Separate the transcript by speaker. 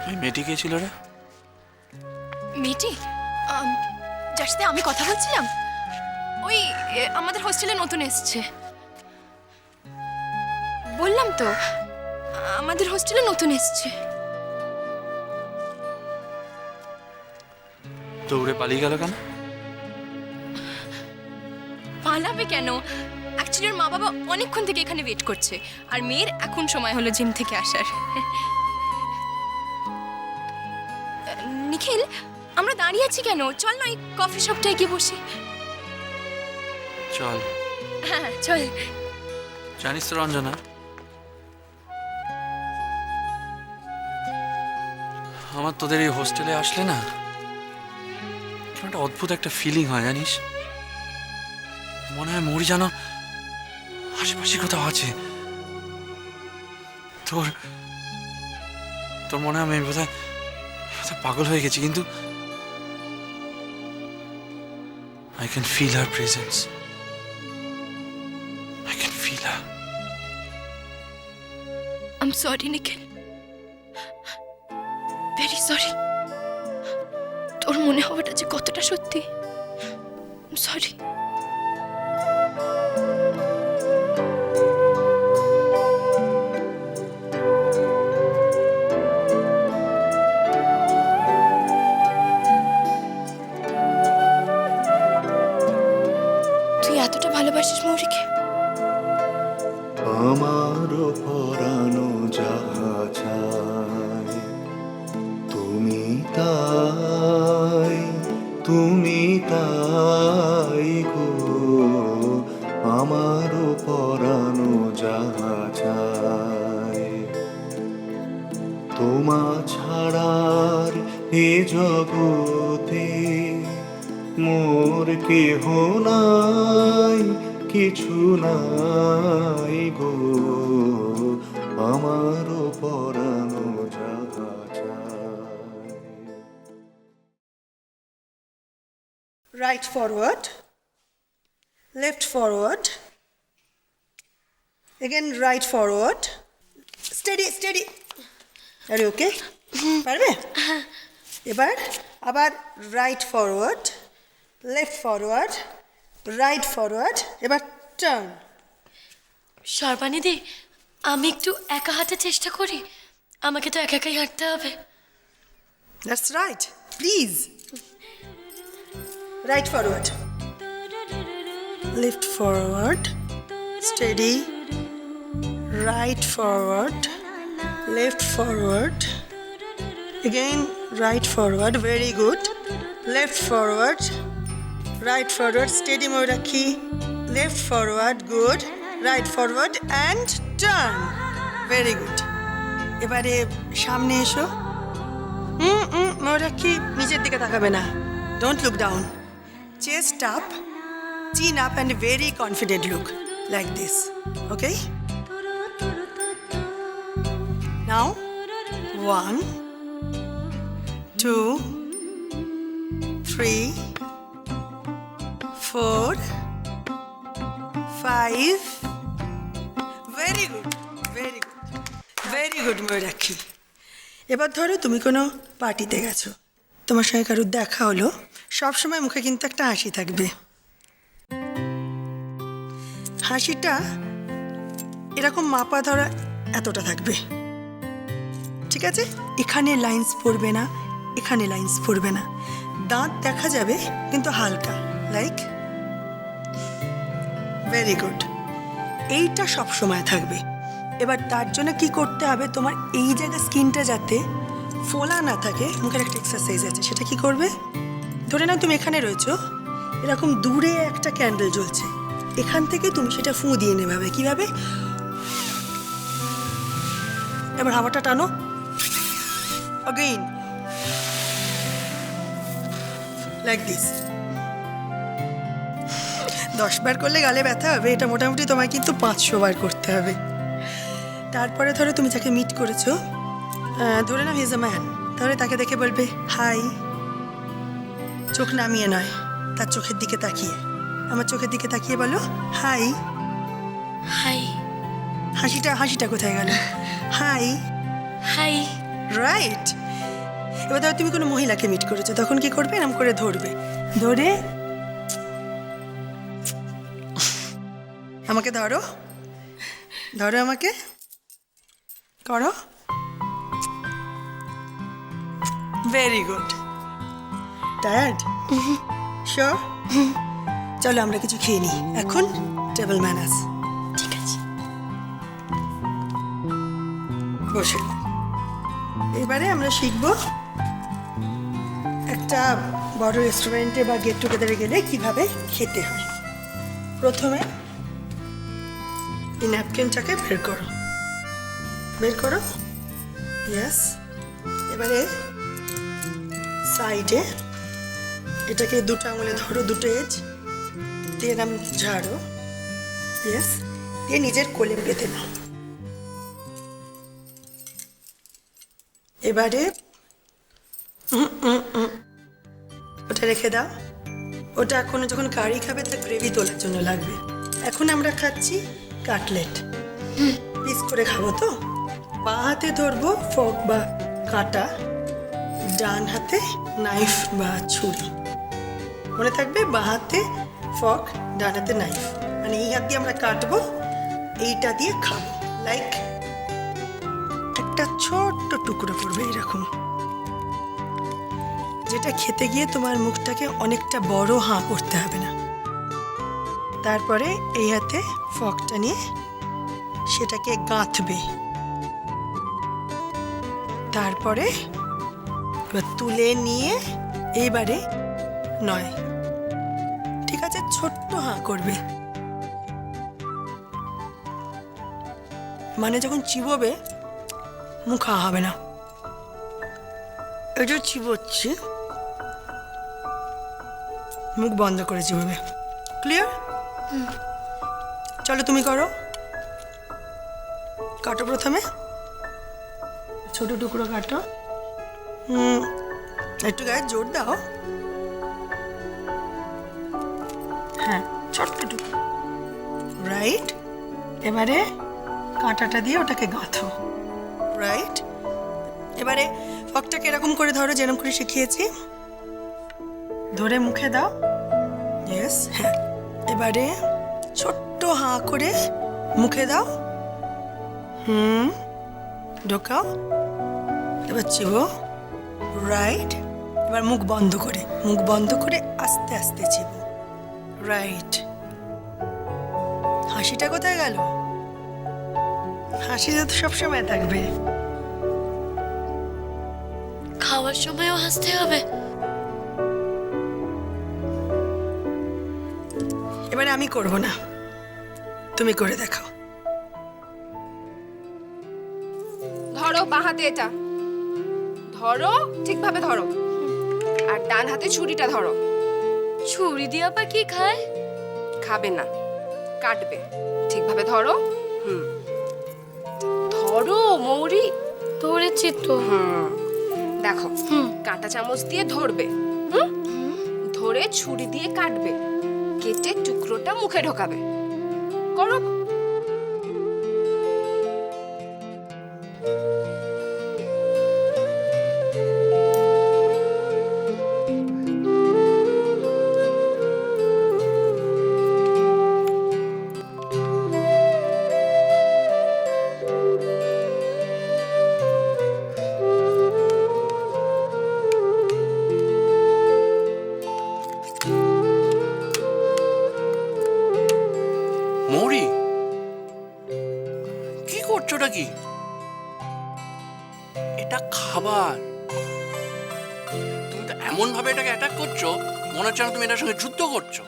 Speaker 1: ওই মেয়েটি কে ছিল রে?
Speaker 2: মেয়েটি যার সাথে আমি কথা বলছিলাম ওই আমাদের হোস্টেলে নতুন এসেছে। বললাম তো আমাদের হোস্টেলে নতুন এসেছে।
Speaker 1: দৌড়ে পালিয়ে গেল কেন?
Speaker 2: পালাবে কেন? অ্যাকচুয়ালি ওর মা বাবা অনেকক্ষণ থেকে এখানে ওয়েট করছে আর মেয়ের এখন সময় হলো জিম থেকে আসার। নিখিল, আমরা দাঁড়িয়ে আছি কেন? চল না, এই কফি শপটায় গিয়ে বসি।
Speaker 1: চল।
Speaker 2: হ্যাঁ চল।
Speaker 1: জানিস তো রঞ্জনা, আমার তোদের এই হোস্টেলে আসলে না কেমন একটা অদ্ভুত একটা ফিলিং হয় জানিস। মনে হয় মরি যেন আশেপাশে কোথাও আছে। তোর তোর মনে হয় আমি বোধহয় পাগল হয়ে গেছি, কিন্তু I can feel her presence. I can feel her.
Speaker 2: I'm sorry, Nikhil, very sorry. তোর মনে হওয়াটা যে কতটা সত্যি। সরি। তুই এতটা ভালোবাসিস মৌরিকে?
Speaker 3: আমারও পরানো যাহা চায় তুমি তাই গো, আমারও পরানো যাহা চায় তোমা ছাড়ার এ জগতে মোর কেহ নাই, কিছু নাই গো, আমারও পরানো যাহা চায়।
Speaker 4: Right forward, left forward, again right forward, steady, steady. Are you okay? পারবে? এবার আবার right forward, left forward, right forward, এবার turn.
Speaker 5: সর্বানিদি, আমি একটু একা হাঁটার চেষ্টা করি। আমাকে তো একা একাই হাঁটতে হবে।
Speaker 4: That's right. Please. Right forward. Left forward. Steady. Right forward. Left forward. Again, right forward. Very good. Left forward. Right forward. Steady Morakhi. Left forward. Good. Right forward and turn. Very good. এবারে সামনে এসো। Morakhi নিচের দিকে তাকাবে না। Don't look down. Chest up, chin up, and a very confident look, like this. Okay? Now, 1, 2, 3, 4, 5. Very good, very good, very good, Morakhi. এবার ধরো তুমি কোনো পার্টিতে গেছো, তোমার সঙ্গে কারোর দেখা হলো, সবসময় মুখে কিন্তু একটা হাসি থাকবে। হাসিটা এরকম মাপা ধরা এতটা থাকবে, ঠিক আছে? এখানে লাইন্স পড়বে না, এখানে লাইন্স পড়বে না, দাঁত দেখা যাবে কিন্তু হালকা, লাইক। Very good. এইটা সব সময় থাকবে। এবার তার জন্য কি করতে হবে, তোমার এই জায়গায় স্কিনটা যাতে ফোলা না থাকে, মুখের একটা এক্সারসাইজ আছে, সেটা কি করবে? ধরে নাও তুমি এখানে রয়েছো, এরকম দূরে একটা ক্যান্ডেল জ্বলছে, এখান থেকে তুমি সেটা ফুঁ দিয়ে নেবে। কিভাবে? এবার হাওয়াটা টানো, অগেইন, লাইক দিস। 10 বার করলে গালে ব্যথা হবে, এটা মোটামুটি তোমায় কিন্তু 500 বার করতে হবে। তারপরে ধরো তুমি যাকে মিট করেছো, ধরে নাও হি ইজ আ ম্যান, তাহলে তাকে দেখে বলবে হাই, চোখ নামিয়ে নয়, তার চোখের দিকে তাকিয়ে, আমার চোখের দিকে তাকিয়ে বলো হাই।
Speaker 5: হাই।
Speaker 4: হাসিটা কোথায় গেল? হাই।
Speaker 5: হাই।
Speaker 4: রাইট। এবার ধরো তুমি কোনো মহিলাকে মিট করেছো, তখন কি করবে? এরকম করে ধরবে, ধরে আমাকে ধরো, ধরো আমাকে, করো, ভেরি গুড। টায়ার্ড? শিওর? চলো আমরা কিছু খেয়ে নিই, এখন টেবিল ম্যানার্স।
Speaker 5: ঠিক আছে।
Speaker 4: বসে এবারে আমরা শিখবো একটা বড় রেস্টুরেন্টে বা গেট টুগেদারে গেলে কিভাবে খেতে হয়। প্রথমে এই ন্যাপকিনটাকে বের করো, বের করো, ইয়েস। এবারে সাইডে এটাকে দুটো আঙুলে ধরো, দুটো এজ দিয়ে নাম ঝাড়ো, ইয়েস, দিয়ে নিজের কোলে পেতে নাও। এবারে ওটা রেখে দাও, ওটা এখন যখন কারি খাবে তার গ্রেভি তোলার জন্য লাগবে। এখন আমরা খাচ্ছি কাটলেট, পিস করে খাবো তো। বাঁ হাতে ধরবো ফর্ক বা কাঁটা, ডান হাতে নাইফ বা ছুরি। মনে থাকবে বাঁ হাতে ফর্ক, ডান হাতে নাইফ, মানে এই হাত দিয়ে আমরা কাটবো, এইটা দিয়ে খাবো। লাইক একটা ছোট্ট টুকরো পড়বে এরকম, যেটা খেতে গিয়ে তোমার মুখটাকে অনেকটা বড় হাঁ করতে হবে না। তারপরে এই হাতে ফর্কটা নিয়ে সেটাকে গাঁথবে, তারপরে এবার তুলে নিয়ে এইবারে নয়, ঠিক আছে, ছোট্ট হাঁ করবে, মানে যখন চিবোবে মুখ হাঁ হবে না। এই যে চিবোচ্ছি, মুখ বন্ধ করে চিবোবে। ক্লিয়ার? চলো তুমি করো, কাটো প্রথমে, ছোট টুকরো কাটো, একটু গায়ে জোর দাও, হ্যাঁ ছোট্ট টুকরো, রাইট। এবারে কাঁটাটা দিয়ে ওটাকে গাঁথো, রাইট। এবারে ফকটাকে এরকম করে ধরো, যেরকম করে শিখিয়েছি, ধরে মুখে দাও, ইয়েস, হ্যাঁ। এবারে ছোট্ট হাঁ করে মুখে দাও, ঢোকাও, এবার চিবো, রাইট। এবার মুখ বন্ধ করে, মুখ বন্ধ করে আস্তে আস্তে চিবো, রাইট। হাসিটা কোথায় গেল? হাসিটা তো সবসময় থাকবে।
Speaker 5: খাওয়ার সময়ও হাসতে হবে?
Speaker 4: এবারে আমি করব না, তুমি করে দেখাও।
Speaker 2: ধরো বাঁ হাতে এটা ধরো, ঠিকভাবে ধরো, আর ডান হাতে ছুরিটা ধরো।
Speaker 5: ছুরি দিয়ে আবার কি খায়?
Speaker 2: খাবে না, কাটবে, ঠিকভাবে ধরো। ধরো মৌরি,
Speaker 5: ধরেছি তো।
Speaker 2: দেখো, কাঁটা চামচ দিয়ে ধরবে, ধরে ছুরি দিয়ে কাটবে, কেটে টুকরোটা মুখে ঢোকাবে। করো।
Speaker 1: মৌরি, কি করছো? ওটা কি? এটা খাবার। তুমি তো এমন ভাবে এটাকে অ্যাটাক করছো, মনে হচ্ছে না তুমি এটার সঙ্গে যুদ্ধ করছো।